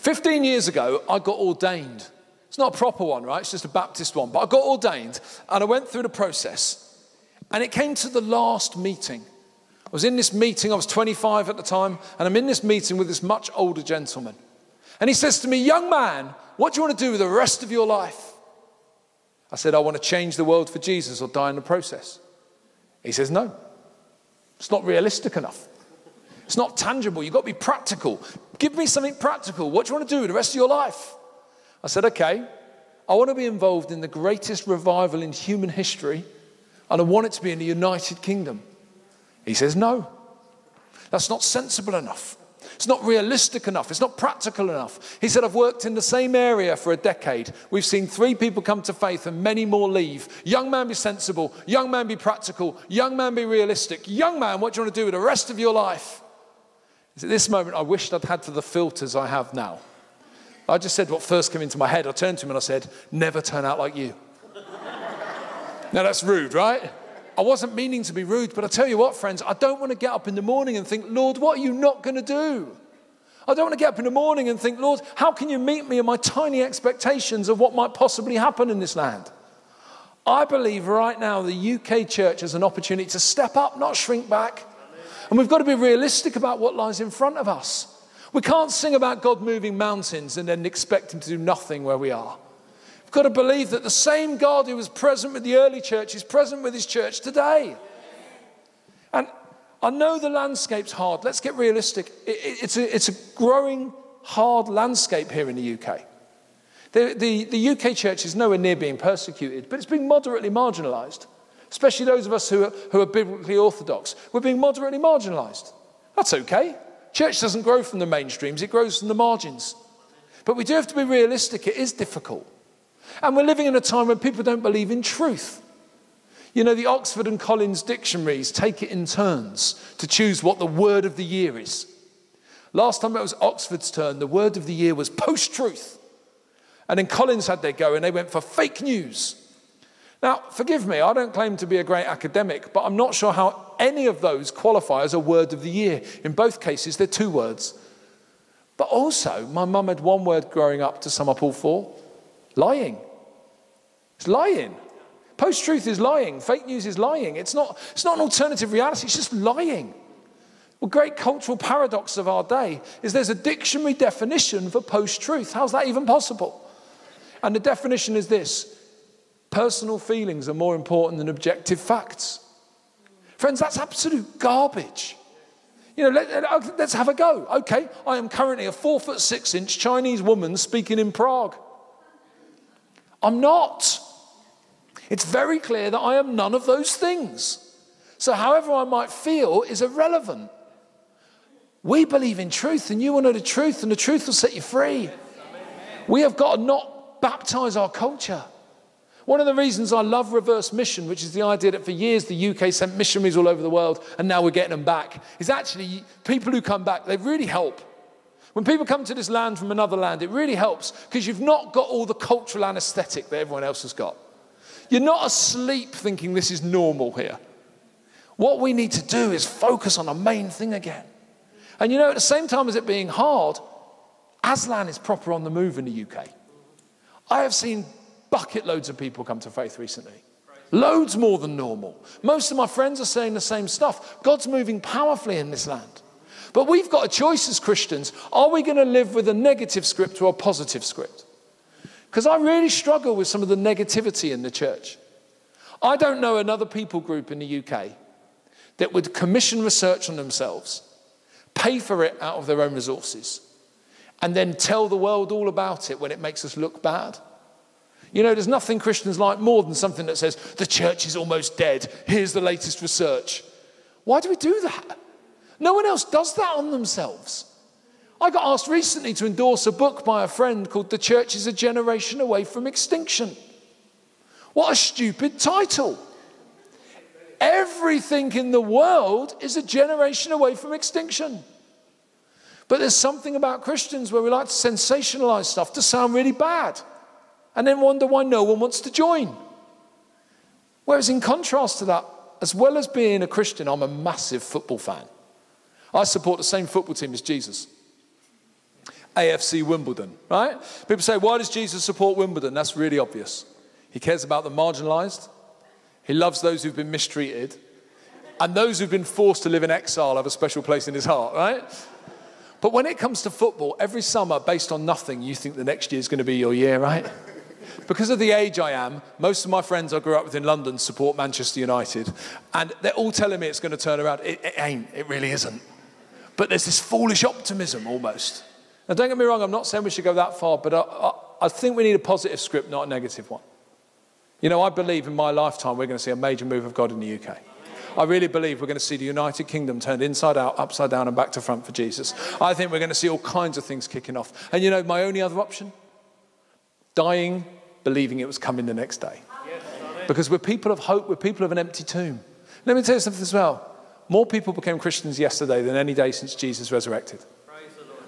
15 years ago, I got ordained. It's not a proper one, right? It's just a Baptist one. But I got ordained, and I went through the process. And it came to the last meeting. I was in this meeting. I was 25 at the time. And I'm in this meeting with this much older gentleman. And he says to me, young man, what do you want to do with the rest of your life? I said, I want to change the world for Jesus or die in the process. He says, no. It's not realistic enough. It's not tangible. You've got to be practical. Give me something practical. What do you want to do with the rest of your life? I said, okay, I want to be involved in the greatest revival in human history, and I want it to be in the United Kingdom. He says, no, that's not sensible enough. It's not realistic enough. It's not practical enough. He said, I've worked in the same area for a decade. We've seen 3 people come to faith and many more leave. Young man, be sensible. Young man, be practical. Young man, be realistic. Young man, what do you want to do with the rest of your life? At this moment, I wished I'd had the filters I have now. I just said what first came into my head. I turned to him and I said, never turn out like you. Now that's rude, right? I wasn't meaning to be rude, but I tell you what, friends, I don't want to get up in the morning and think, Lord, what are you not going to do? I don't want to get up in the morning and think, Lord, how can you meet me in my tiny expectations of what might possibly happen in this land? I believe right now the UK church has an opportunity to step up, not shrink back. And we've got to be realistic about what lies in front of us. We can't sing about God moving mountains and then expect him to do nothing where we are. We've got to believe that the same God who was present with the early church is present with his church today. And I know the landscape's hard. Let's get realistic. It's a growing, hard landscape here in the UK. The UK church is nowhere near being persecuted, but it's being moderately marginalised. Especially those of us who are biblically orthodox. We're being moderately marginalised. That's okay. Church doesn't grow from the mainstreams, it grows from the margins. But we do have to be realistic, it is difficult. And we're living in a time when people don't believe in truth. You know, the Oxford and Collins dictionaries take it in turns to choose what the word of the year is. Last time it was Oxford's turn, the word of the year was post-truth. And then Collins had their go and they went for fake news. Now, forgive me, I don't claim to be a great academic, but I'm not sure how any of those qualify as a word of the year. In both cases, they're 2 words. But also, my mum had 1 word growing up to sum up all 4. Lying. It's lying. Post-truth is lying. Fake news is lying. It's not an alternative reality. It's just lying. Well, great cultural paradox of our day is there's a dictionary definition for post-truth. How's that even possible? And the definition is this. Personal feelings are more important than objective facts. Friends, that's absolute garbage. You know, let's have a go. Okay, I am currently a 4'6" Chinese woman speaking in Prague. I'm not. It's very clear that I am none of those things. So however I might feel is irrelevant. We believe in truth, and you will know the truth, and the truth will set you free. We have got to not baptize our culture. One of the reasons I love reverse mission, which is the idea that for years the UK sent missionaries all over the world and now we're getting them back, is actually people who come back, they really help. When people come to this land from another land, it really helps because you've not got all the cultural anesthetic that everyone else has got. You're not asleep thinking this is normal here. What we need to do is focus on the main thing again. And you know, at the same time as it being hard, Aslan is proper on the move in the UK. I have seen bucket loads of people come to faith recently. Loads more than normal. Most of my friends are saying the same stuff. God's moving powerfully in this land. But we've got a choice as Christians. Are we going to live with a negative script or a positive script? Because I really struggle with some of the negativity in the church. I don't know another people group in the UK that would commission research on themselves, pay for it out of their own resources, and then tell the world all about it when it makes us look bad. You know, there's nothing Christians like more than something that says, the church is almost dead. Here's the latest research. Why do we do that? No one else does that on themselves. I got asked recently to endorse a book by a friend called The Church is a Generation Away from Extinction. What a stupid title. Everything in the world is a generation away from extinction. But there's something about Christians where we like to sensationalize stuff to sound really bad and then wonder why no one wants to join. Whereas in contrast to that, as well as being a Christian, I'm a massive football fan. I support the same football team as Jesus. AFC Wimbledon, right? People say, why does Jesus support Wimbledon? That's really obvious. He cares about the marginalized. He loves those who've been mistreated. And those who've been forced to live in exile have a special place in his heart, right? But when it comes to football, every summer, based on nothing, you think the next year is going to be your year, right? Because of the age I am, most of my friends I grew up with in London support Manchester United. And they're all telling me it's going to turn around. It ain't. It really isn't. But there's this foolish optimism almost. Now, don't get me wrong. I'm not saying we should go that far. But I think we need a positive script, not a negative one. You know, I believe in my lifetime we're going to see a major move of God in the UK. I really believe we're going to see the United Kingdom turned inside out, upside down and back to front for Jesus. I think we're going to see all kinds of things kicking off. And you know, my only other option? Dying, believing it was coming the next day. Because we're people of hope, we're people of an empty tomb. Let me tell you something as well. More people became Christians yesterday than any day since Jesus resurrected.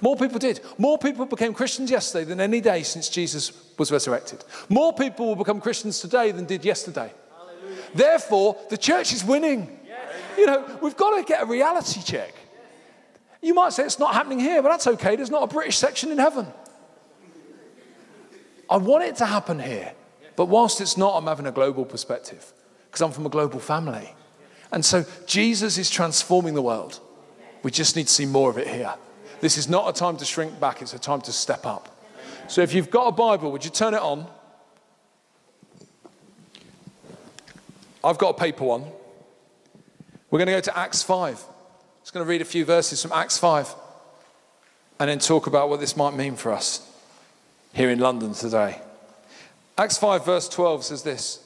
More people did. More people became Christians yesterday than any day since Jesus was resurrected. More people will become Christians today than did yesterday. Hallelujah. Therefore, the church is winning. Yes. You know, we've got to get a reality check. You might say it's not happening here, but that's okay. There's not a British section in heaven. I want it to happen here. But whilst it's not, I'm having a global perspective because I'm from a global family. And so Jesus is transforming the world. We just need to see more of it here. This is not a time to shrink back. It's a time to step up. So if you've got a Bible, would you turn it on? I've got a paper one. We're going to go to Acts 5. I'm just going to read a few verses from Acts 5 and then talk about what this might mean for us here in London today. Acts 5 verse 12 says this.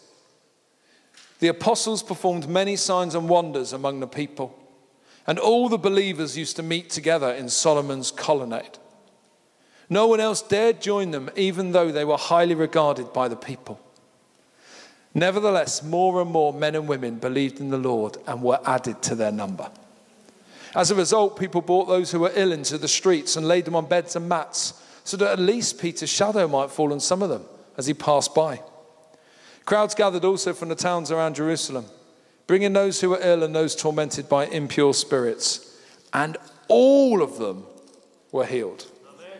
The apostles performed many signs and wonders among the people, and all the believers used to meet together in Solomon's colonnade. No one else dared join them, even though they were highly regarded by the people. Nevertheless, more and more men and women believed in the Lord and were added to their number. As a result, people brought those who were ill into the streets and laid them on beds and mats, so that at least Peter's shadow might fall on some of them as he passed by. Crowds gathered also from the towns around Jerusalem, bringing those who were ill and those tormented by impure spirits, and all of them were healed. Amen.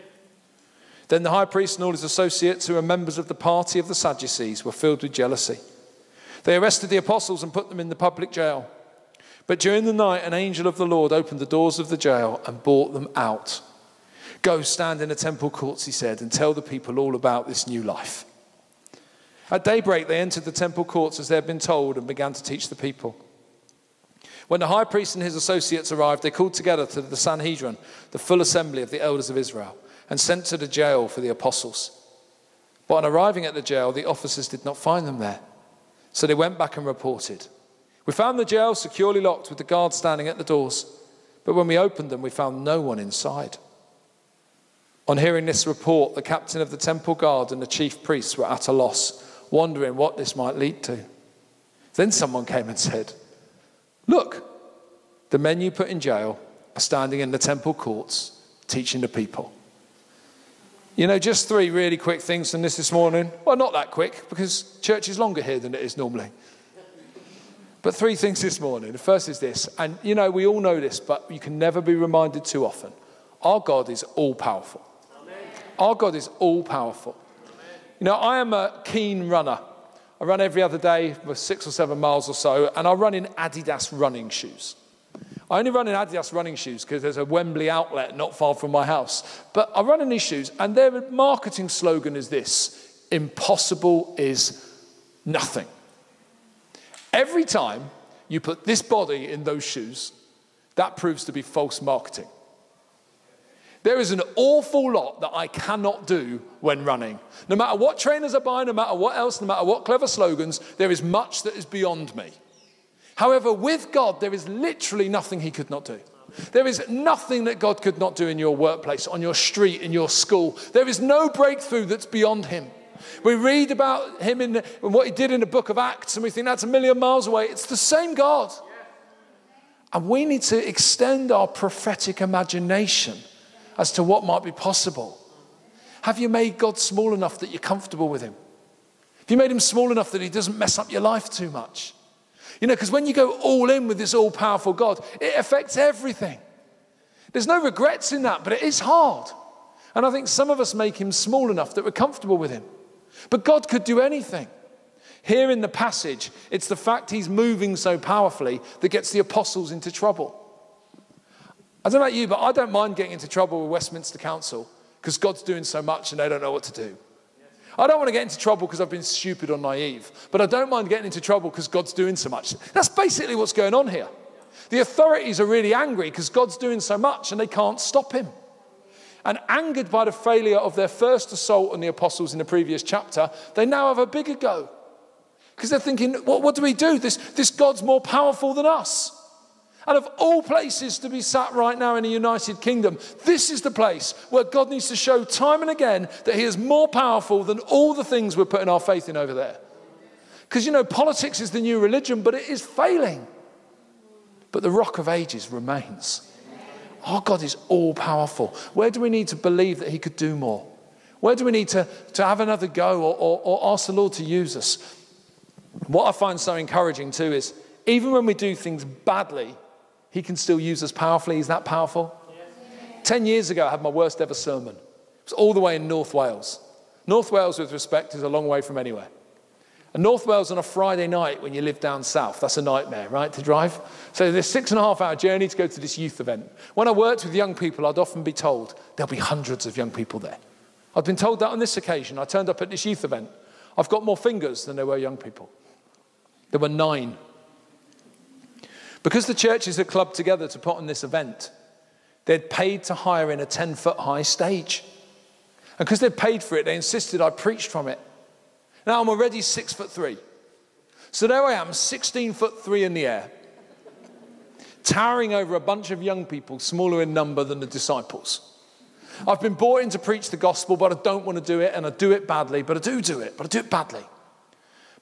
Then the high priest and all his associates, who were members of the party of the Sadducees, were filled with jealousy. They arrested the apostles and put them in the public jail. But during the night, an angel of the Lord opened the doors of the jail and brought them out. Go stand in the temple courts, he said, and tell the people all about this new life. At daybreak, they entered the temple courts as they had been told and began to teach the people. When the high priest and his associates arrived, they called together to the Sanhedrin, the full assembly of the elders of Israel, and sent to the jail for the apostles. But on arriving at the jail, the officers did not find them there. So they went back and reported. We found the jail securely locked with the guards standing at the doors. But when we opened them, we found no one inside. On hearing this report, the captain of the temple guard and the chief priests were at a loss, wondering what this might lead to. Then someone came and said, look, the men you put in jail are standing in the temple courts teaching the people. You know, just three really quick things from this morning. Well, not that quick, because church is longer here than it is normally. But three things this morning. The first is this, and you know, we all know this, but you can never be reminded too often. Our God is all-powerful. Our God is all-powerful. You know, I am a keen runner. I run every other day for 6 or 7 miles or so, and I run in Adidas running shoes. I only run in Adidas running shoes because there's a Wembley outlet not far from my house. But I run in these shoes, and their marketing slogan is this: impossible is nothing. Every time you put this body in those shoes, that proves to be false marketing. There is an awful lot that I cannot do when running. No matter what trainers I buy, no matter what else, no matter what clever slogans, there is much that is beyond me. However, with God, there is literally nothing he could not do. There is nothing that God could not do in your workplace, on your street, in your school. There is no breakthrough that's beyond him. We read about him in what he did in the book of Acts, and we think that's a million miles away. It's the same God. And we need to extend our prophetic imagination as to what might be possible. Have you made God small enough that you're comfortable with him? Have you made him small enough that he doesn't mess up your life too much? You know, because when you go all in with this all-powerful God, it affects everything. There's no regrets in that, but it is hard. And I think some of us make him small enough that we're comfortable with him. But God could do anything. Here in the passage, it's the fact he's moving so powerfully that gets the apostles into trouble. I don't know about you, but I don't mind getting into trouble with Westminster Council because God's doing so much and they don't know what to do. I don't want to get into trouble because I've been stupid or naive, but I don't mind getting into trouble because God's doing so much. That's basically what's going on here. The authorities are really angry because God's doing so much and they can't stop him. And angered by the failure of their first assault on the apostles in the previous chapter, they now have a bigger go. Because they're thinking, what do we do? This God's more powerful than us. And of all places to be sat right now in the United Kingdom, this is the place where God needs to show time and again that he is more powerful than all the things we're putting our faith in over there. Because, politics is the new religion, but it is failing. But the Rock of Ages remains. Our God is all powerful. Where do we need to believe that he could do more? Where do we need to have another go or ask the Lord to use us? What I find so encouraging too is even when we do things badly, he can still use us powerfully. He's that powerful. 10 years ago, I had my worst ever sermon. It was all the way in North Wales. North Wales, with respect, is a long way from anywhere. And North Wales on a Friday night when you live down south, that's a nightmare, right, to drive? So there's 6.5-hour journey to go to this youth event. When I worked with young people, I'd often be told there'll be hundreds of young people there. I've been told that on this occasion. I turned up at this youth event. I've got more fingers than there were young people. There were 9. Because the churches had clubbed together to put on this event, they'd paid to hire in a 10-foot high stage. And because they'd paid for it, they insisted I preached from it. Now I'm already 6'3". So there I am, 16'3" in the air, towering over a bunch of young people, smaller in number than the disciples. I've been brought in to preach the gospel, but I don't want to do it, and I do it badly, but I do it, but I do it badly.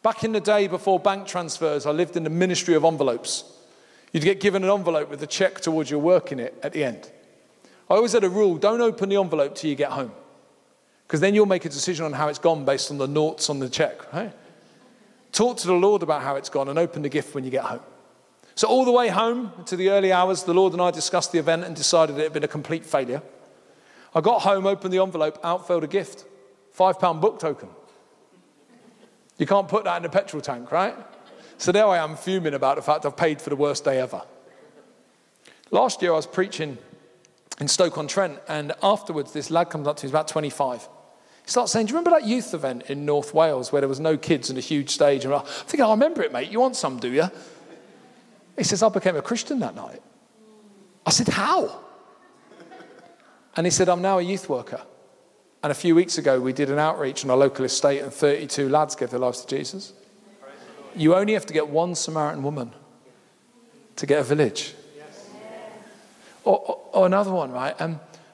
Back in the day before bank transfers, I lived in the ministry of envelopes. You'd get given an envelope with a check towards your work in it at the end. I always had a rule, don't open the envelope till you get home. Because then you'll make a decision on how it's gone based on the noughts on the check. Right? Talk to the Lord about how it's gone and open the gift when you get home. So all the way home to the early hours, the Lord and I discussed the event and decided it had been a complete failure. I got home, opened the envelope, out fell a gift. £5 book token. You can't put that in a petrol tank, right? So there I am fuming about the fact I've paid for the worst day ever. Last year I was preaching in Stoke-on-Trent, and afterwards this lad comes up to me, he's about 25. He starts saying, do you remember that youth event in North Wales where there was no kids and a huge stage? And I'm thinking, I remember it, mate. You want some, do you? He says, I became a Christian that night. I said, how? And he said, I'm now a youth worker. And a few weeks ago, we did an outreach on our local estate and 32 lads gave their lives to Jesus. You only have to get one Samaritan woman to get a village. Or another one, right?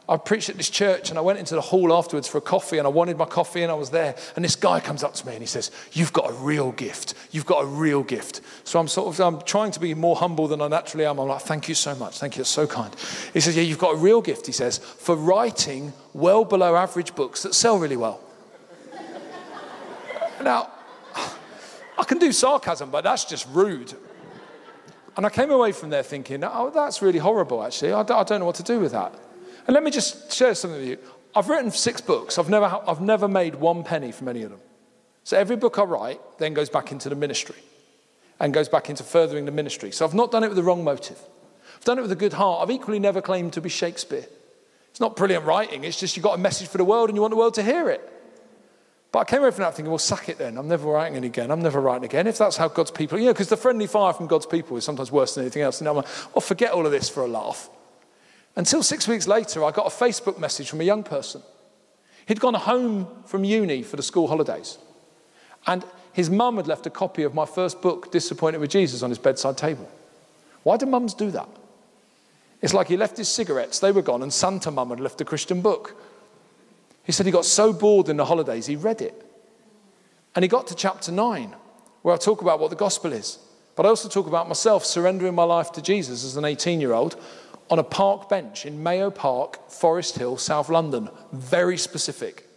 I preached at this church and I went into the hall afterwards for a coffee and I wanted my coffee and I was there. And this guy comes up to me and he says, you've got a real gift. You've got a real gift. So I'm trying to be more humble than I naturally am. I'm like, thank you so much. Thank you. It's so kind. He says, yeah, you've got a real gift, he says, for writing well below average books that sell really well. Now, I can do sarcasm, but that's just rude. And I came away from there thinking, oh, that's really horrible, actually. I don't know what to do with that. And let me just share something with you. I've written 6 books. I've never made 1 penny from any of them. So every book I write then goes back into the ministry and goes back into furthering the ministry. So I've not done it with the wrong motive. I've done it with a good heart. I've equally never claimed to be Shakespeare. It's not brilliant writing. It's just you've got a message for the world and you want the world to hear it. But I came away from that thinking, well, sack it then. I'm never writing it again. I'm never writing again. If that's how God's people, because the friendly fire from God's people is sometimes worse than anything else. And I'm like, well, forget all of this for a laugh. Until 6 weeks later, I got a Facebook message from a young person. He'd gone home from uni for the school holidays. And his mum had left a copy of my first book, Disappointed with Jesus, on his bedside table. Why do mums do that? It's like he left his cigarettes, they were gone, and Santa Mum had left a Christian book. He said he got so bored in the holidays, he read it. And he got to chapter 9, where I talk about what the gospel is. But I also talk about myself surrendering my life to Jesus as an 18-year-old on a park bench in Mayo Park, Forest Hill, South London. Very specific.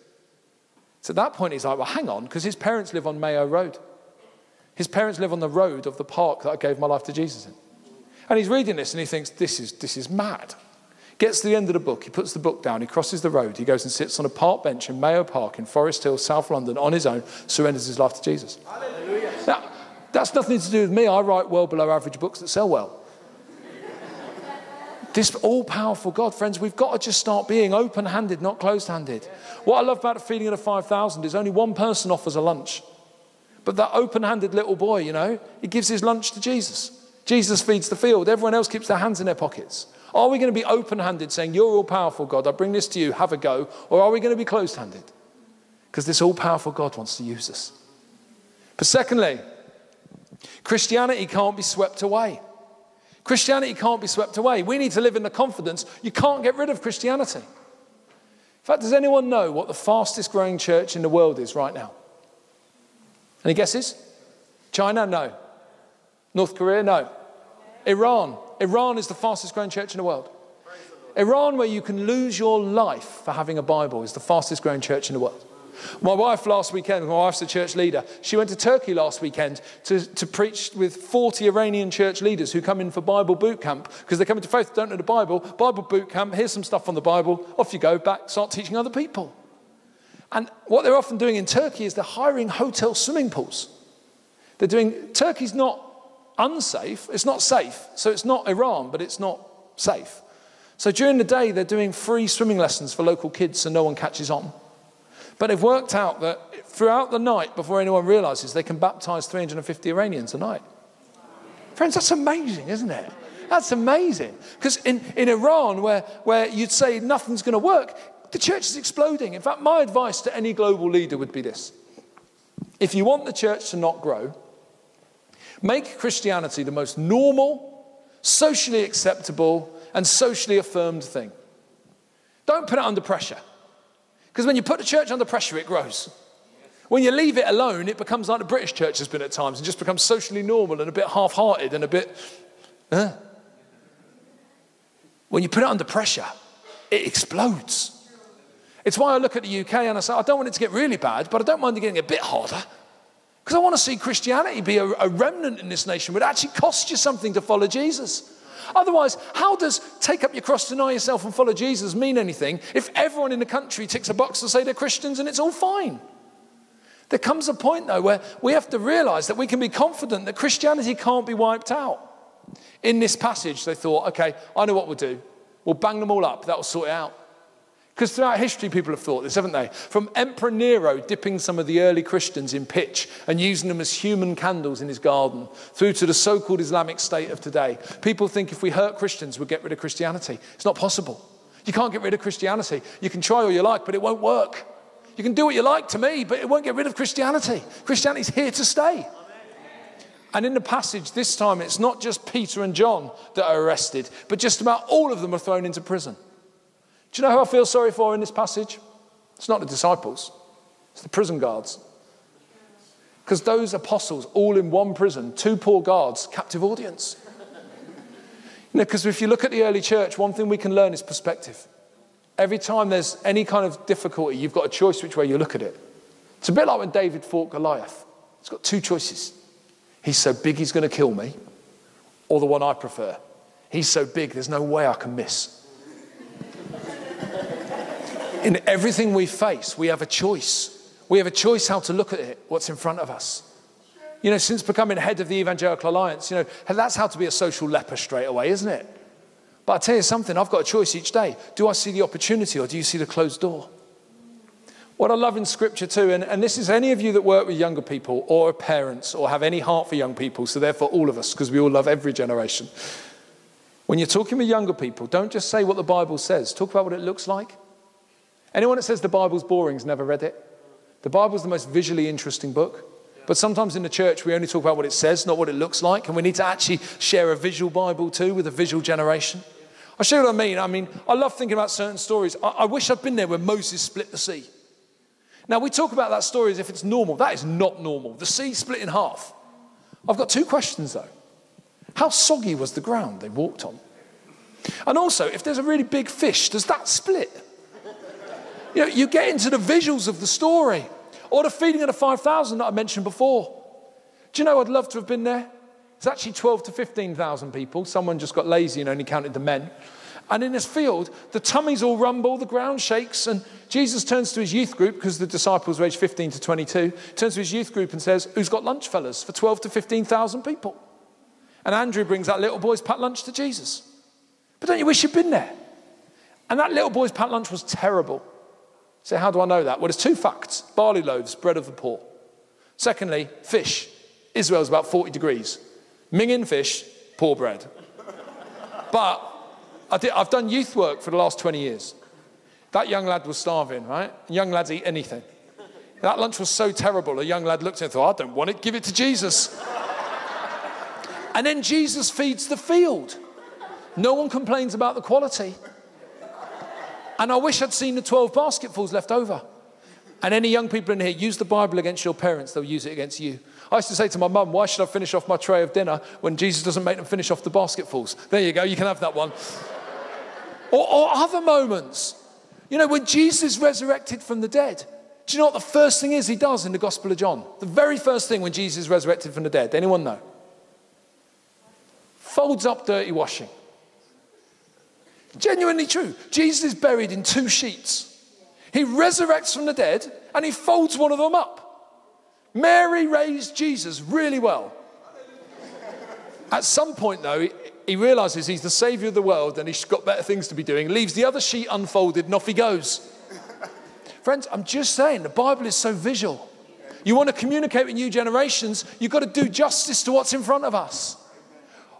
So at that point, he's like, well, hang on, because his parents live on Mayo Road. His parents live on the road of the park that I gave my life to Jesus in. And he's reading this and he thinks, this is mad. Gets to the end of the book, he puts the book down, he crosses the road, he goes and sits on a park bench in Mayo Park in Forest Hill, South London, on his own, surrenders his life to Jesus. Hallelujah. Now, that's nothing to do with me. I write well below average books that sell well. This all-powerful God, friends, we've got to just start being open-handed, not closed-handed. What I love about the feeding of the 5,000 is only one person offers a lunch. But that open-handed little boy, you know, he gives his lunch to Jesus. Jesus feeds the field. Everyone else keeps their hands in their pockets. Are we going to be open-handed, saying, you're all-powerful, God, I bring this to you, have a go? Or are we going to be closed-handed? Because this all-powerful God wants to use us. But secondly, Christianity can't be swept away. Christianity can't be swept away. We need to live in the confidence you can't get rid of Christianity. In fact, does anyone know what the fastest growing church in the world is right now? Any guesses? China? No. North Korea? No. Iran. Iran is the fastest growing church in the world. Iran, where you can lose your life for having a Bible, is the fastest growing church in the world. My wife last weekend, my wife's a church leader, she went to Turkey last weekend to preach with 40 Iranian church leaders who come in for Bible boot camp because they're coming to faith, don't know the Bible boot camp, here's some stuff on the Bible, off you go, back, start teaching other people. And what they're often doing in Turkey is they're hiring hotel swimming pools. Turkey's not unsafe, it's not safe, so it's not Iran, but it's not safe. So during the day, they're doing free swimming lessons for local kids so no one catches on. But they've worked out that throughout the night, before anyone realizes, they can baptize 350 Iranians a night. Friends, that's amazing, isn't it? That's amazing. Because in Iran, where you'd say nothing's going to work, the church is exploding. In fact, my advice to any global leader would be this. If you want the church to not grow, make Christianity the most normal, socially acceptable, and socially affirmed thing. Don't put it under pressure. Because when you put the church under pressure, it grows. When you leave it alone, it becomes like the British church has been at times and just becomes socially normal and a bit half-hearted and a bit... When you put it under pressure, it explodes. It's why I look at the UK and I say, I don't want it to get really bad, but I don't mind it getting a bit harder. Because I want to see Christianity be a remnant in this nation where it actually costs you something to follow Jesus. Otherwise, how does take up your cross, deny yourself and follow Jesus mean anything if everyone in the country ticks a box to say they're Christians and it's all fine? There comes a point, though, where we have to realize that we can be confident that Christianity can't be wiped out. In this passage, they thought, okay, I know what we'll do. We'll bang them all up. That'll sort it out. Because throughout history, people have thought this, haven't they? From Emperor Nero dipping some of the early Christians in pitch and using them as human candles in his garden, through to the so-called Islamic State of today. People think if we hurt Christians, we'll get rid of Christianity. It's not possible. You can't get rid of Christianity. You can try all you like, but it won't work. You can do what you like to me, but it won't get rid of Christianity. Christianity's here to stay. And in the passage this time, it's not just Peter and John that are arrested, but just about all of them are thrown into prison. Do you know who I feel sorry for in this passage? It's not the disciples. It's the prison guards. Because those apostles, all in one prison, 2 poor guards, captive audience. You know, because if you look at the early church, one thing we can learn is perspective. Every time there's any kind of difficulty, you've got a choice which way you look at it. It's a bit like when David fought Goliath. He's got 2 choices. He's so big he's going to kill me, or the one I prefer. He's so big there's no way I can miss. In everything we face, we have a choice. We have a choice how to look at it, what's in front of us. You know, since becoming head of the Evangelical Alliance, you know, that's how to be a social leper straight away, isn't it? But I tell you something, I've got a choice each day. Do I see the opportunity or do you see the closed door? What I love in Scripture too, and this is any of you that work with younger people or are parents or have any heart for young people, so therefore all of us, because we all love every generation. When you're talking with younger people, don't just say what the Bible says. Talk about what it looks like. Anyone that says the Bible's boring has never read it. The Bible's the most visually interesting book. But sometimes in the church, we only talk about what it says, not what it looks like. And we need to actually share a visual Bible too with a visual generation. I'll show you what I mean. I love thinking about certain stories. I wish I'd been there when Moses split the sea. Now, we talk about that story as if it's normal. That is not normal. The sea split in half. I've got 2 questions, though. How soggy was the ground they walked on? And also, if there's a really big fish, does that split? You know, you get into the visuals of the story. Or the feeding of the 5,000 that I mentioned before. Do you know I'd love to have been there? It's actually 12 to 15,000 people. Someone just got lazy and only counted the men. And in this field, the tummies all rumble, the ground shakes, and Jesus turns to his youth group, because the disciples were aged 15 to 22, turns to his youth group and says, who's got lunch, fellas, for 12 to 15,000 people? And Andrew brings that little boy's packed lunch to Jesus. But don't you wish you'd been there? And that little boy's packed lunch was terrible. So how do I know that? Well, there's two facts. Barley loaves, bread of the poor. Secondly, fish. Israel's about 40 degrees. Minging fish, poor bread. But I've done youth work for the last 20 years. That young lad was starving, right? Young lads eat anything. That lunch was so terrible, a young lad looked at it and thought, I don't want it, give it to Jesus. And then Jesus feeds the field. No one complains about the quality. And I wish I'd seen the 12 basketfuls left over. And any young people in here, use the Bible against your parents, they'll use it against you. I used to say to my mum, why should I finish off my tray of dinner when Jesus doesn't make them finish off the basketfuls? There you go, you can have that one. Or other moments. You know, when Jesus is resurrected from the dead, do you know what the first thing is he does in the Gospel of John? The very first thing when Jesus is resurrected from the dead, anyone know? Folds up dirty washing. Genuinely true. Jesus is buried in 2 sheets. He resurrects from the dead and he folds one of them up. Mary raised Jesus really well. At some point, though, he realizes he's the savior of the world and he's got better things to be doing, leaves the other sheet unfolded and off he goes. Friends, I'm just saying, the Bible is so visual. You want to communicate with new generations, you've got to do justice to what's in front of us.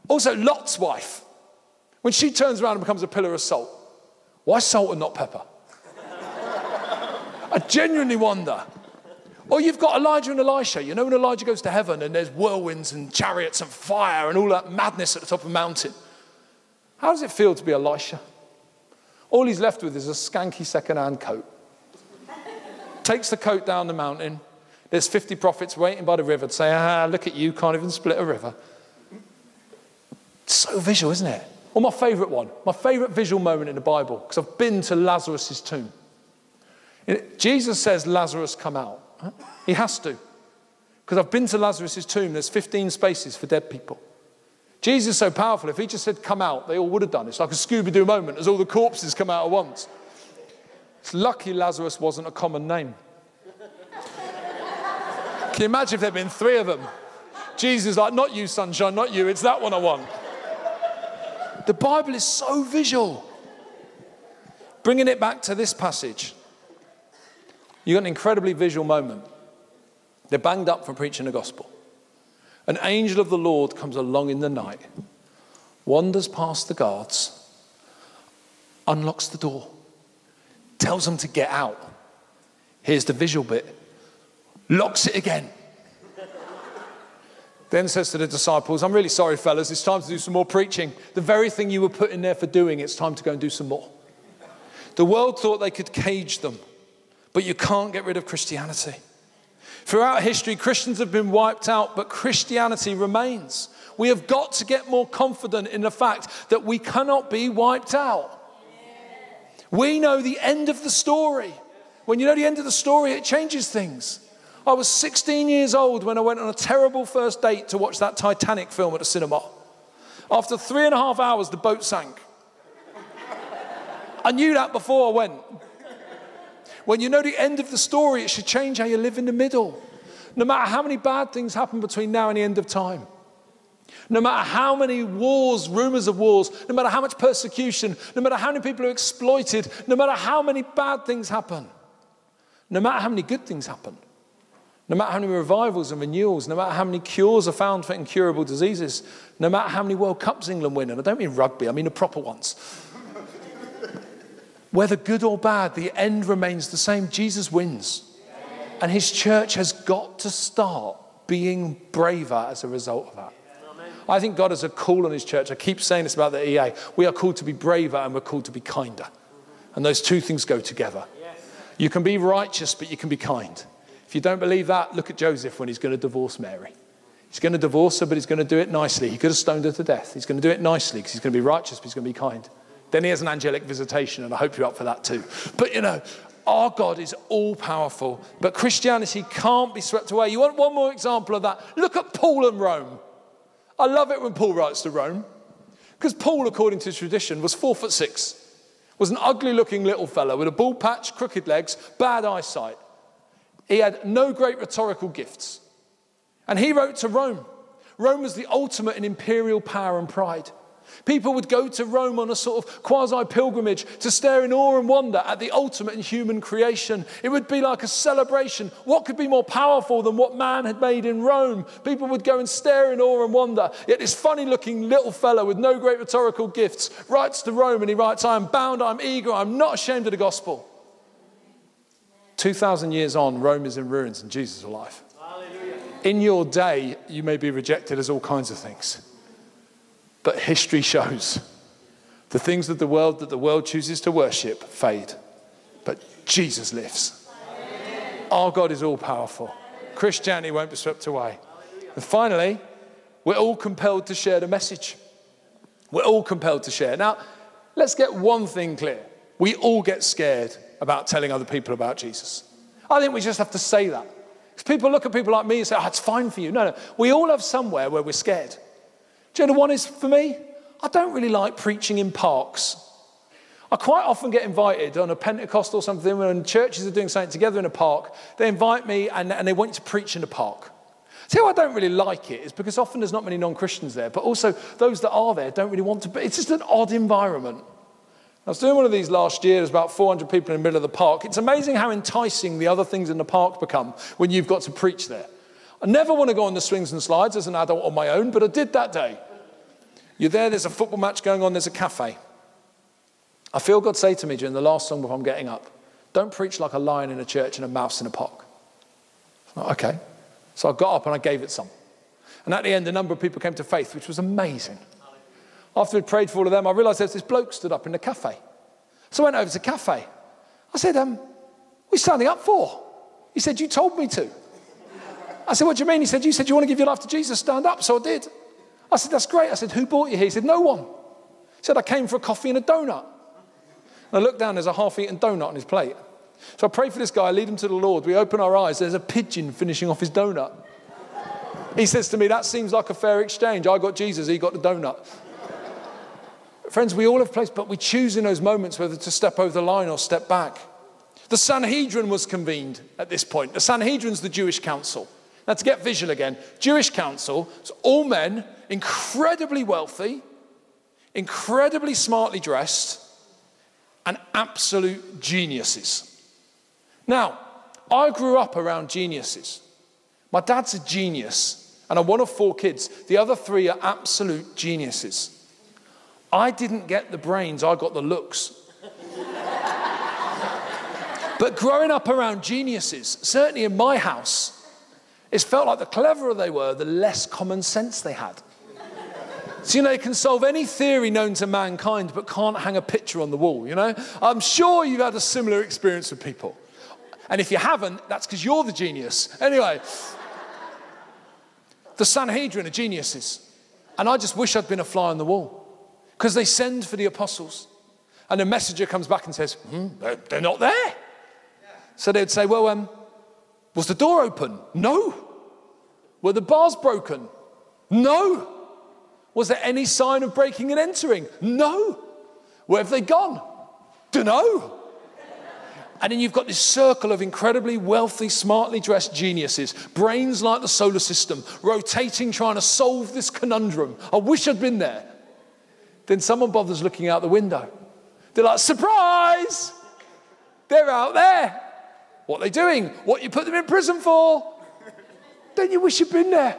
Also, Lot's wife, when she turns around and becomes a pillar of salt, why salt and not pepper? I genuinely wonder. Or you've got Elijah and Elisha. You know when Elijah goes to heaven and there's whirlwinds and chariots and fire and all that madness at the top of the mountain. How does it feel to be Elisha? All he's left with is a skanky second-hand coat. Takes the coat down the mountain. There's 50 prophets waiting by the river to say, look at you, can't even split a river. It's so visual, isn't it? Or my favourite one, my favourite visual moment in the Bible, because I've been to Lazarus' tomb. Jesus says, Lazarus, come out. He has to. Because I've been to Lazarus' tomb. There's 15 spaces for dead people. Jesus is so powerful. If he just said, come out, they all would have done it. It's like a Scooby-Doo moment as all the corpses come out at once. It's lucky Lazarus wasn't a common name. Can you imagine if there'd been 3 of them? Jesus is like, not you, sunshine, not you. It's that one I want. The Bible is so visual. Bringing it back to this passage. You've got an incredibly visual moment. They're banged up for preaching the gospel. An angel of the Lord comes along in the night, wanders past the guards, unlocks the door, tells them to get out. Here's the visual bit. Locks it again. Then says to the disciples, I'm really sorry, fellas, it's time to do some more preaching. The very thing you were put in there for doing, it's time to go and do some more. The world thought they could cage them. But you can't get rid of Christianity. Throughout history, Christians have been wiped out, but Christianity remains. We have got to get more confident in the fact that we cannot be wiped out. We know the end of the story. When you know the end of the story, it changes things. I was 16 years old when I went on a terrible first date to watch that Titanic film at the cinema. After 3.5 hours, the boat sank. I knew that before I went. When you know the end of the story, it should change how you live in the middle. No matter how many bad things happen between now and the end of time. No matter how many wars, rumors of wars, no matter how much persecution, no matter how many people are exploited, no matter how many bad things happen, no matter how many good things happen, no matter how many revivals and renewals, no matter how many cures are found for incurable diseases, no matter how many World Cups England win, and I don't mean rugby, I mean the proper ones. Whether good or bad, the end remains the same. Jesus wins. And his church has got to start being braver as a result of that. I think God has a call on his church. I keep saying this about the EA. We are called to be braver and we're called to be kinder. And those two things go together. You can be righteous, but you can be kind. If you don't believe that, look at Joseph when he's going to divorce Mary. He's going to divorce her, but he's going to do it nicely. He could have stoned her to death. He's going to do it nicely because he's going to be righteous, but he's going to be kind. Then he has an angelic visitation, and I hope you're up for that too. But you know, our God is all-powerful, but Christianity can't be swept away. You want one more example of that? Look at Paul and Rome. I love it when Paul writes to Rome. Because Paul, according to tradition, was 4'6", was an ugly-looking little fellow with a bald patch, crooked legs, bad eyesight. He had no great rhetorical gifts. And he wrote to Rome. Rome was the ultimate in imperial power and pride. People would go to Rome on a sort of quasi-pilgrimage to stare in awe and wonder at the ultimate in human creation. It would be like a celebration. What could be more powerful than what man had made in Rome? People would go and stare in awe and wonder. Yet this funny-looking little fellow with no great rhetorical gifts writes to Rome and he writes, I am bound, I'm eager, I'm not ashamed of the gospel. 2,000 years on, Rome is in ruins and Jesus is alive. Hallelujah. In your day, you may be rejected as all kinds of things. But history shows the things of the world that the world chooses to worship fade. But Jesus lives. Amen. Our God is all powerful. Christianity won't be swept away. And finally, we're all compelled to share the message. We're all compelled to share. Now, let's get one thing clear. We all get scared about telling other people about Jesus. I think we just have to say that. Because people look at people like me and say, oh, it's fine for you. No. We all have somewhere where we're scared. Do you know what one is for me? I don't really like preaching in parks. I quite often get invited on a Pentecost or something when churches are doing something together in a park. They invite me and they want you to preach in the park. See, why I don't really like it is because often there's not many non-Christians there, but also those that are there don't really want to be. It's just an odd environment. I was doing one of these last year. There's about 400 people in the middle of the park. It's amazing how enticing the other things in the park become when you've got to preach there. I never want to go on the swings and slides as an adult on my own, but I did that day. You're there, there's a football match going on, there's a cafe. I feel God say to me during the last song before I'm getting up, don't preach like a lion in a church and a mouse in a park. Okay. So I got up and I gave it some. And at the end, a number of people came to faith, which was amazing. After we'd prayed for all of them, I realised there's this bloke stood up in the cafe. So I went over to the cafe. I said, what are you standing up for? He said, you told me to. I said, what do you mean? He said you want to give your life to Jesus, stand up. So I did. I said, that's great. I said, who brought you here? He said, no one. He said, I came for a coffee and a donut. And I looked down, there's a half-eaten donut on his plate. So I prayed for this guy, I lead him to the Lord. We open our eyes, there's a pigeon finishing off his donut. He says to me, that seems like a fair exchange. I got Jesus, he got the donut. Friends, we all have places, but we choose in those moments whether to step over the line or step back. The Sanhedrin was convened at this point. The Sanhedrin's the Jewish council. Now, to get visual again, Jewish council, it's all men, incredibly wealthy, incredibly smartly dressed, and absolute geniuses. Now, I grew up around geniuses. My dad's a genius, and I'm one of 4 kids. The other 3 are absolute geniuses. I didn't get the brains, I got the looks. But growing up around geniuses, certainly in my house, it felt like the cleverer they were, the less common sense they had. So, they can solve any theory known to mankind, but can't hang a picture on the wall, I'm sure you've had a similar experience with people. And if you haven't, that's because you're the genius. Anyway, the Sanhedrin are geniuses. And I just wish I'd been a fly on the wall. Because they send for the apostles. And the messenger comes back and says, they're not there. So they'd say, well, was the door open? No. Were the bars broken? No. Was there any sign of breaking and entering? No. Where have they gone? Dunno. And then you've got this circle of incredibly wealthy, smartly dressed geniuses, brains like the solar system, rotating, trying to solve this conundrum. I wish I'd been there. Then someone bothers looking out the window. They're like, surprise! They're out there. What are they doing? What you put them in prison for? Then you wish you'd been there.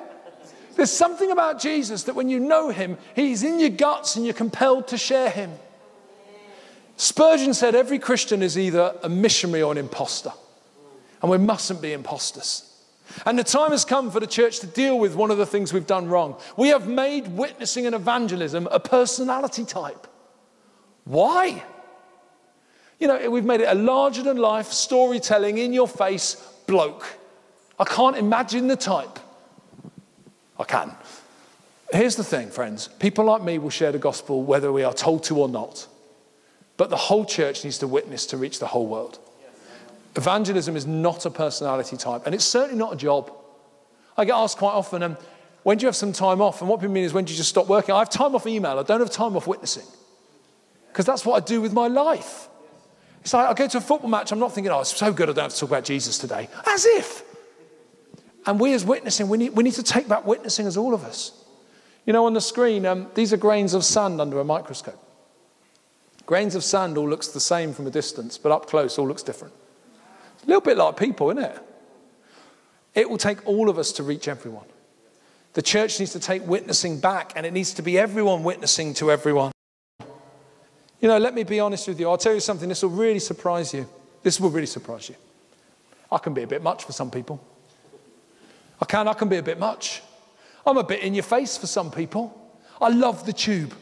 There's something about Jesus that when you know him, he's in your guts and you're compelled to share him. Spurgeon said every Christian is either a missionary or an imposter. And we mustn't be imposters. And the time has come for the church to deal with one of the things we've done wrong. We have made witnessing and evangelism a personality type. Why? We've made it a larger-than-life, storytelling, in-your-face bloke. I can't imagine the type. I can. Here's the thing, friends. People like me will share the gospel whether we are told to or not. But the whole church needs to witness to reach the whole world. Evangelism is not a personality type, and it's certainly not a job. I get asked quite often, when do you have some time off? And what people mean is, when do you just stop working? I have time off email. I don't have time off witnessing. Because that's what I do with my life. It's like I go to a football match, I'm not thinking, oh, it's so good I don't have to talk about Jesus today. As if. And we as witnessing, we need to take back witnessing as all of us. You know, on the screen, these are grains of sand under a microscope. Grains of sand all looks the same from a distance, but up close all looks different. A little bit like people, isn't it? It will take all of us to reach everyone. The church needs to take witnessing back, and it needs to be everyone witnessing to everyone. You know, let me be honest with you. I'll tell you something, this will really surprise you. This will really surprise you. I can be a bit much for some people. I can be a bit much. I'm a bit in your face for some people. I love the tube.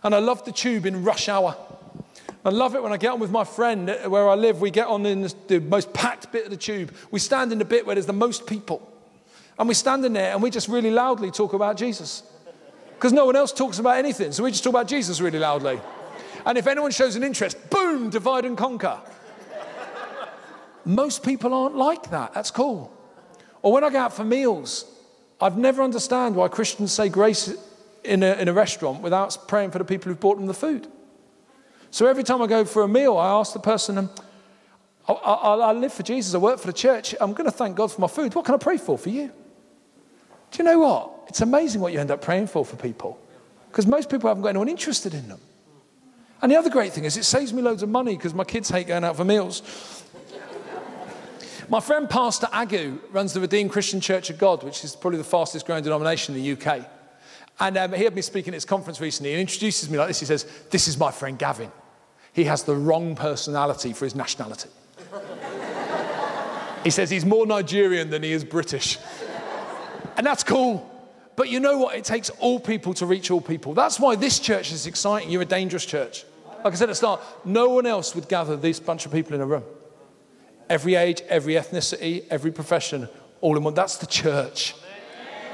And I love the tube in rush hour. I love it when I get on with my friend where I live. We get on in the most packed bit of the tube. We stand in the bit where there's the most people. And we stand in there and we just really loudly talk about Jesus. Because no one else talks about anything. So we just talk about Jesus really loudly. And if anyone shows an interest, boom, divide and conquer. Most people aren't like that. That's cool. Or when I go out for meals, I've never understood why Christians say grace in a restaurant without praying for the people who've bought them the food. So every time I go for a meal, I ask the person, I live for Jesus, I work for the church, I'm going to thank God for my food. What can I pray for you? Do you know what? It's amazing what you end up praying for people. Because most people haven't got anyone interested in them. And the other great thing is it saves me loads of money because my kids hate going out for meals. My friend Pastor Agu runs the Redeemed Christian Church of God, which is probably the fastest growing denomination in the UK. And he had me speaking at his conference recently and introduces me like this. He says, this is my friend Gavin. He has the wrong personality for his nationality. He says he's more Nigerian than he is British. And that's cool. But you know what? It takes all people to reach all people. That's why this church is exciting. You're a dangerous church. Like I said at the start, no one else would gather this bunch of people in a room. Every age, every ethnicity, every profession, all in one. That's the church.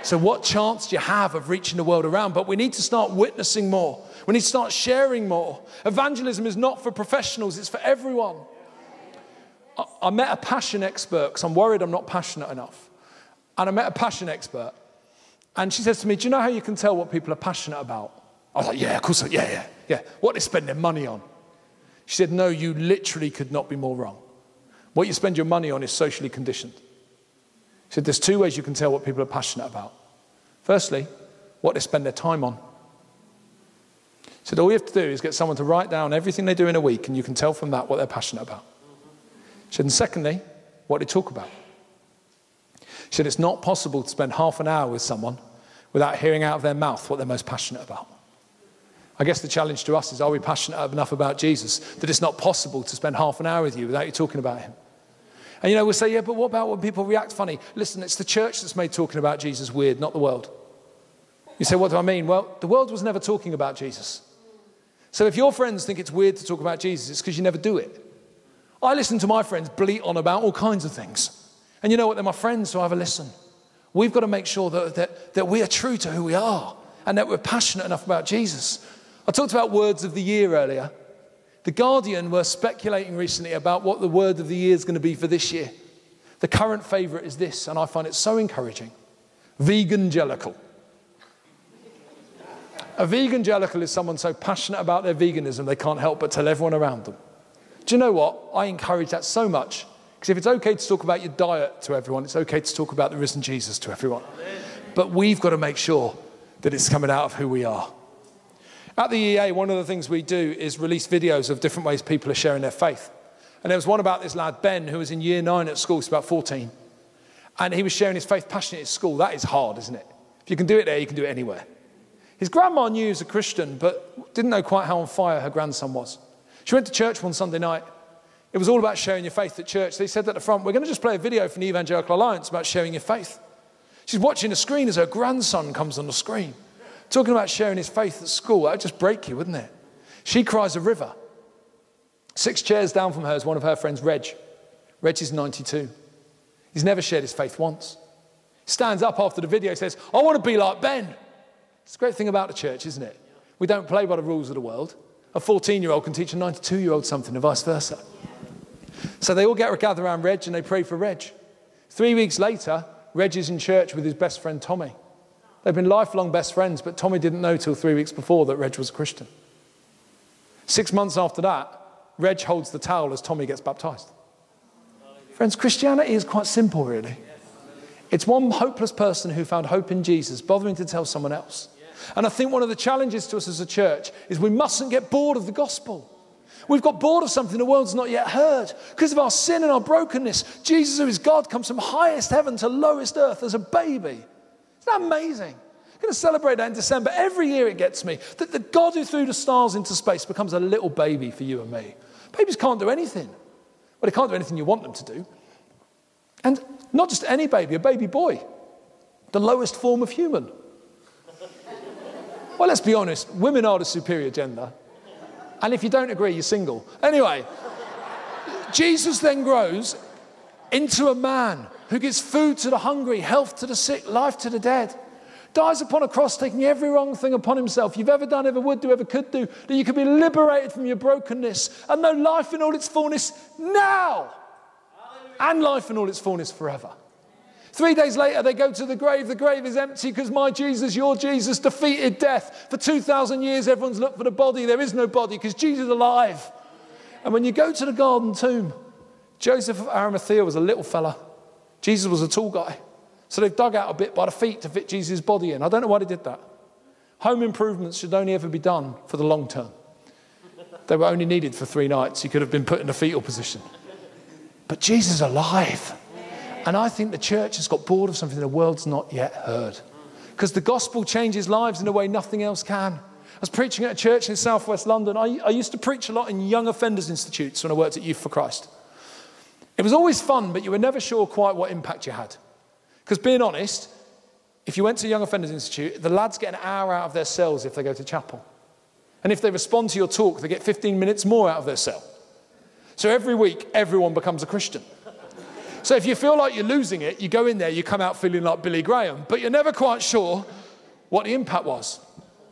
So what chance do you have of reaching the world around? But we need to start witnessing more. We need to start sharing more. Evangelism is not for professionals, it's for everyone. I met a passion expert because I'm worried I'm not passionate enough. And I met a passion expert. And she says to me, do you know how you can tell what people are passionate about? I was like, yeah, of course, yeah. What they spend their money on. She said, no, you literally could not be more wrong. What you spend your money on is socially conditioned. She said, there's two ways you can tell what people are passionate about. Firstly, what they spend their time on. She said, all you have to do is get someone to write down everything they do in a week, and you can tell from that what they're passionate about. She said, and secondly, what they talk about. She said, it's not possible to spend half an hour with someone without hearing out of their mouth what they're most passionate about. I guess the challenge to us is, are we passionate enough about Jesus that it's not possible to spend half an hour with you without you talking about him? And we'll say, yeah, but what about when people react funny? Listen, it's the church that's made talking about Jesus weird, not the world. You say, what do I mean? Well, the world was never talking about Jesus. So if your friends think it's weird to talk about Jesus, it's because you never do it. I listen to my friends bleat on about all kinds of things. And you know what? They're my friends, so I have a listen. We've got to make sure that we are true to who we are and that we're passionate enough about Jesus. I talked about words of the year earlier. The Guardian were speculating recently about what the word of the year is going to be for this year. The current favourite is this, and I find it so encouraging. Evangelical. A Evangelical is someone so passionate about their veganism they can't help but tell everyone around them. Do you know what? I encourage that so much. Because if it's okay to talk about your diet to everyone, it's okay to talk about the risen Jesus to everyone. But we've got to make sure that it's coming out of who we are. At the EA, one of the things we do is release videos of different ways people are sharing their faith. And there was one about this lad, Ben, who was in year 9 at school. He's about 14. And he was sharing his faith passionately at school. That is hard, isn't it? If you can do it there, you can do it anywhere. His grandma knew he was a Christian, but didn't know quite how on fire her grandson was. She went to church one Sunday night. It was all about sharing your faith at church. They said at the front, we're going to just play a video from the Evangelical Alliance about sharing your faith. She's watching the screen as her grandson comes on the screen, talking about sharing his faith at school. That would just break you, wouldn't it? She cries a river. 6 chairs down from her is one of her friends, Reg. Reg is 92. He's never shared his faith once. He stands up after the video and says, I want to be like Ben. It's a great thing about the church, isn't it? We don't play by the rules of the world. A 14-year-old can teach a 92-year-old something and vice versa. So they all gather around Reg and they pray for Reg. 3 weeks later, Reg is in church with his best friend Tommy. They've been lifelong best friends, but Tommy didn't know till 3 weeks before that Reg was a Christian. 6 months after that, Reg holds the towel as Tommy gets baptized. Friends, Christianity is quite simple, really. It's one hopeless person who found hope in Jesus, bothering to tell someone else. And I think one of the challenges to us as a church is we mustn't get bored of the gospel. We've got bored of something the world's not yet heard. Because of our sin and our brokenness, Jesus, who is God, comes from highest heaven to lowest earth as a baby. Isn't that amazing? I'm going to celebrate that in December. Every year it gets me that the God who threw the stars into space becomes a little baby for you and me. Babies can't do anything. Well, they can't do anything you want them to do. And not just any baby, a baby boy. The lowest form of human. Well, let's be honest, women are the superior gender. And if you don't agree, you're single. Anyway, Jesus then grows into a man who gives food to the hungry, health to the sick, life to the dead. Dies upon a cross, taking every wrong thing upon himself you've ever done, ever would do, ever could do, that you could be liberated from your brokenness and know life in all its fullness now. And life in all its fullness forever. 3 days later, they go to the grave. The grave is empty because my Jesus, your Jesus, defeated death. For 2,000 years, everyone's looked for the body. There is no body because Jesus is alive. And when you go to the garden tomb, Joseph of Arimathea was a little fella. Jesus was a tall guy. So they've dug out a bit by the feet to fit Jesus' body in. I don't know why they did that. Home improvements should only ever be done for the long term. They were only needed for 3 nights. He could have been put in a fetal position. But Jesus is alive. And I think the church has got bored of something the world's not yet heard. Because the gospel changes lives in a way nothing else can. I was preaching at a church in southwest London. I used to preach a lot in young offenders institutes when I worked at Youth for Christ. It was always fun, but you were never sure quite what impact you had. Because being honest, if you went to Young Offenders Institute, the lads get an hour out of their cells if they go to chapel. And if they respond to your talk, they get 15 minutes more out of their cell. So every week, everyone becomes a Christian. So if you feel like you're losing it, you go in there, you come out feeling like Billy Graham, but you're never quite sure what the impact was.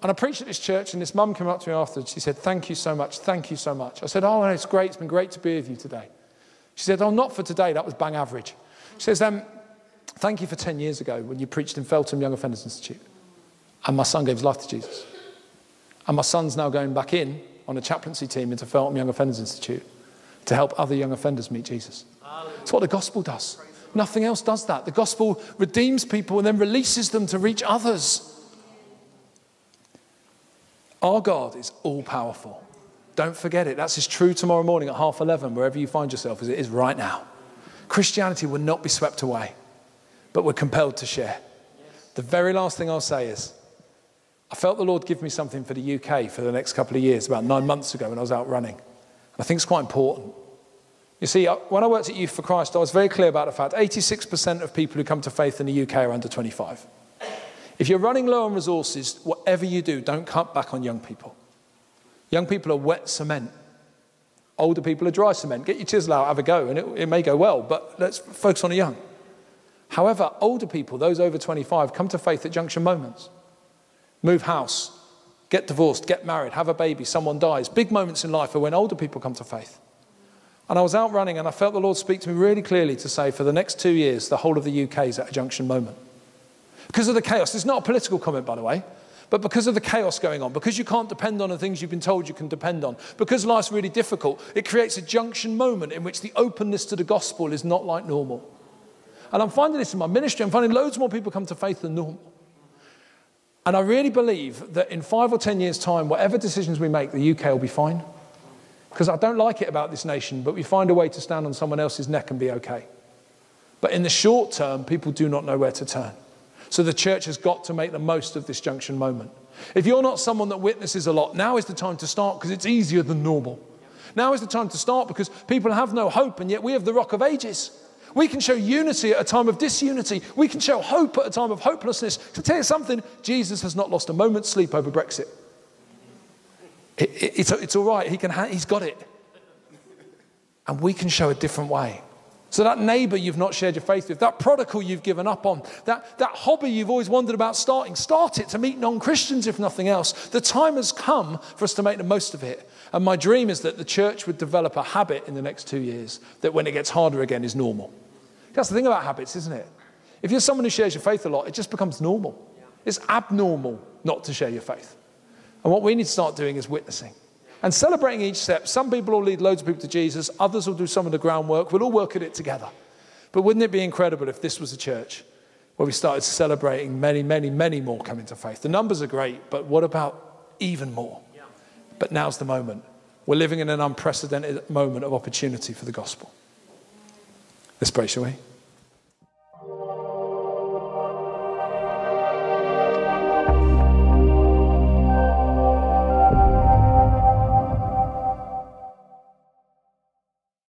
And I preached at this church, and this mum came up to me afterwards. She said, "Thank you so much, thank you so much." I said, "Oh, it's great, it's been great to be with you today." She said, "Oh, not for today, that was bang average." She says, "Thank you for 10 years ago when you preached in Feltham Young Offenders Institute. And my son gave his life to Jesus. And my son's now going back in on a chaplaincy team into Feltham Young Offenders Institute to help other young offenders meet Jesus." It's what the gospel does. Nothing else does that. The gospel redeems people and then releases them to reach others. Our God is all-powerful. Don't forget it. That's as true tomorrow morning at 11:30, wherever you find yourself, as it is right now. Christianity will not be swept away, but we're compelled to share. The very last thing I'll say is, I felt the Lord give me something for the UK for the next couple of years, about 9 months ago when I was out running. I think it's quite important. You see, when I worked at Youth for Christ, I was very clear about the fact 86% of people who come to faith in the UK are under 25. If you're running low on resources, whatever you do, don't cut back on young people. Young people are wet cement. Older people are dry cement. Get your chisel out, have a go, and it may go well, but let's focus on the young. However, older people, those over 25, come to faith at junction moments. Move house, get divorced, get married, have a baby, someone dies. Big moments in life are when older people come to faith. And I was out running and I felt the Lord speak to me really clearly to say for the next 2 years, the whole of the UK is at a junction moment. Because of the chaos. It's not a political comment, by the way, but because of the chaos going on, because you can't depend on the things you've been told you can depend on, because life's really difficult, it creates a junction moment in which the openness to the gospel is not like normal. And I'm finding this in my ministry. I'm finding loads more people come to faith than normal. And I really believe that in 5 or 10 years' time, whatever decisions we make, the UK will be fine. Because I don't like it about this nation, but we find a way to stand on someone else's neck and be okay. But in the short term, people do not know where to turn. So the church has got to make the most of this junction moment. If you're not someone that witnesses a lot, now is the time to start because it's easier than normal. Now is the time to start because people have no hope, and yet we have the Rock of Ages. We can show unity at a time of disunity. We can show hope at a time of hopelessness. To tell you something, Jesus has not lost a moment's sleep over Brexit. It's all right. He's got it. And we can show a different way. So that neighbour you've not shared your faith with, that prodigal you've given up on, that hobby you've always wondered about starting, start it to meet non-Christians if nothing else. The time has come for us to make the most of it. And my dream is that the church would develop a habit in the next 2 years that when it gets harder again is normal. That's the thing about habits, isn't it? If you're someone who shares your faith a lot, it just becomes normal. It's abnormal not to share your faith. And what we need to start doing is witnessing and celebrating each step. Some people will lead loads of people to Jesus. Others will do some of the groundwork. We'll all work at it together. But wouldn't it be incredible if this was a church where we started celebrating many, many, many more coming to faith? The numbers are great, but what about even more? But now's the moment. We're living in an unprecedented moment of opportunity for the gospel. Let's pray, shall we?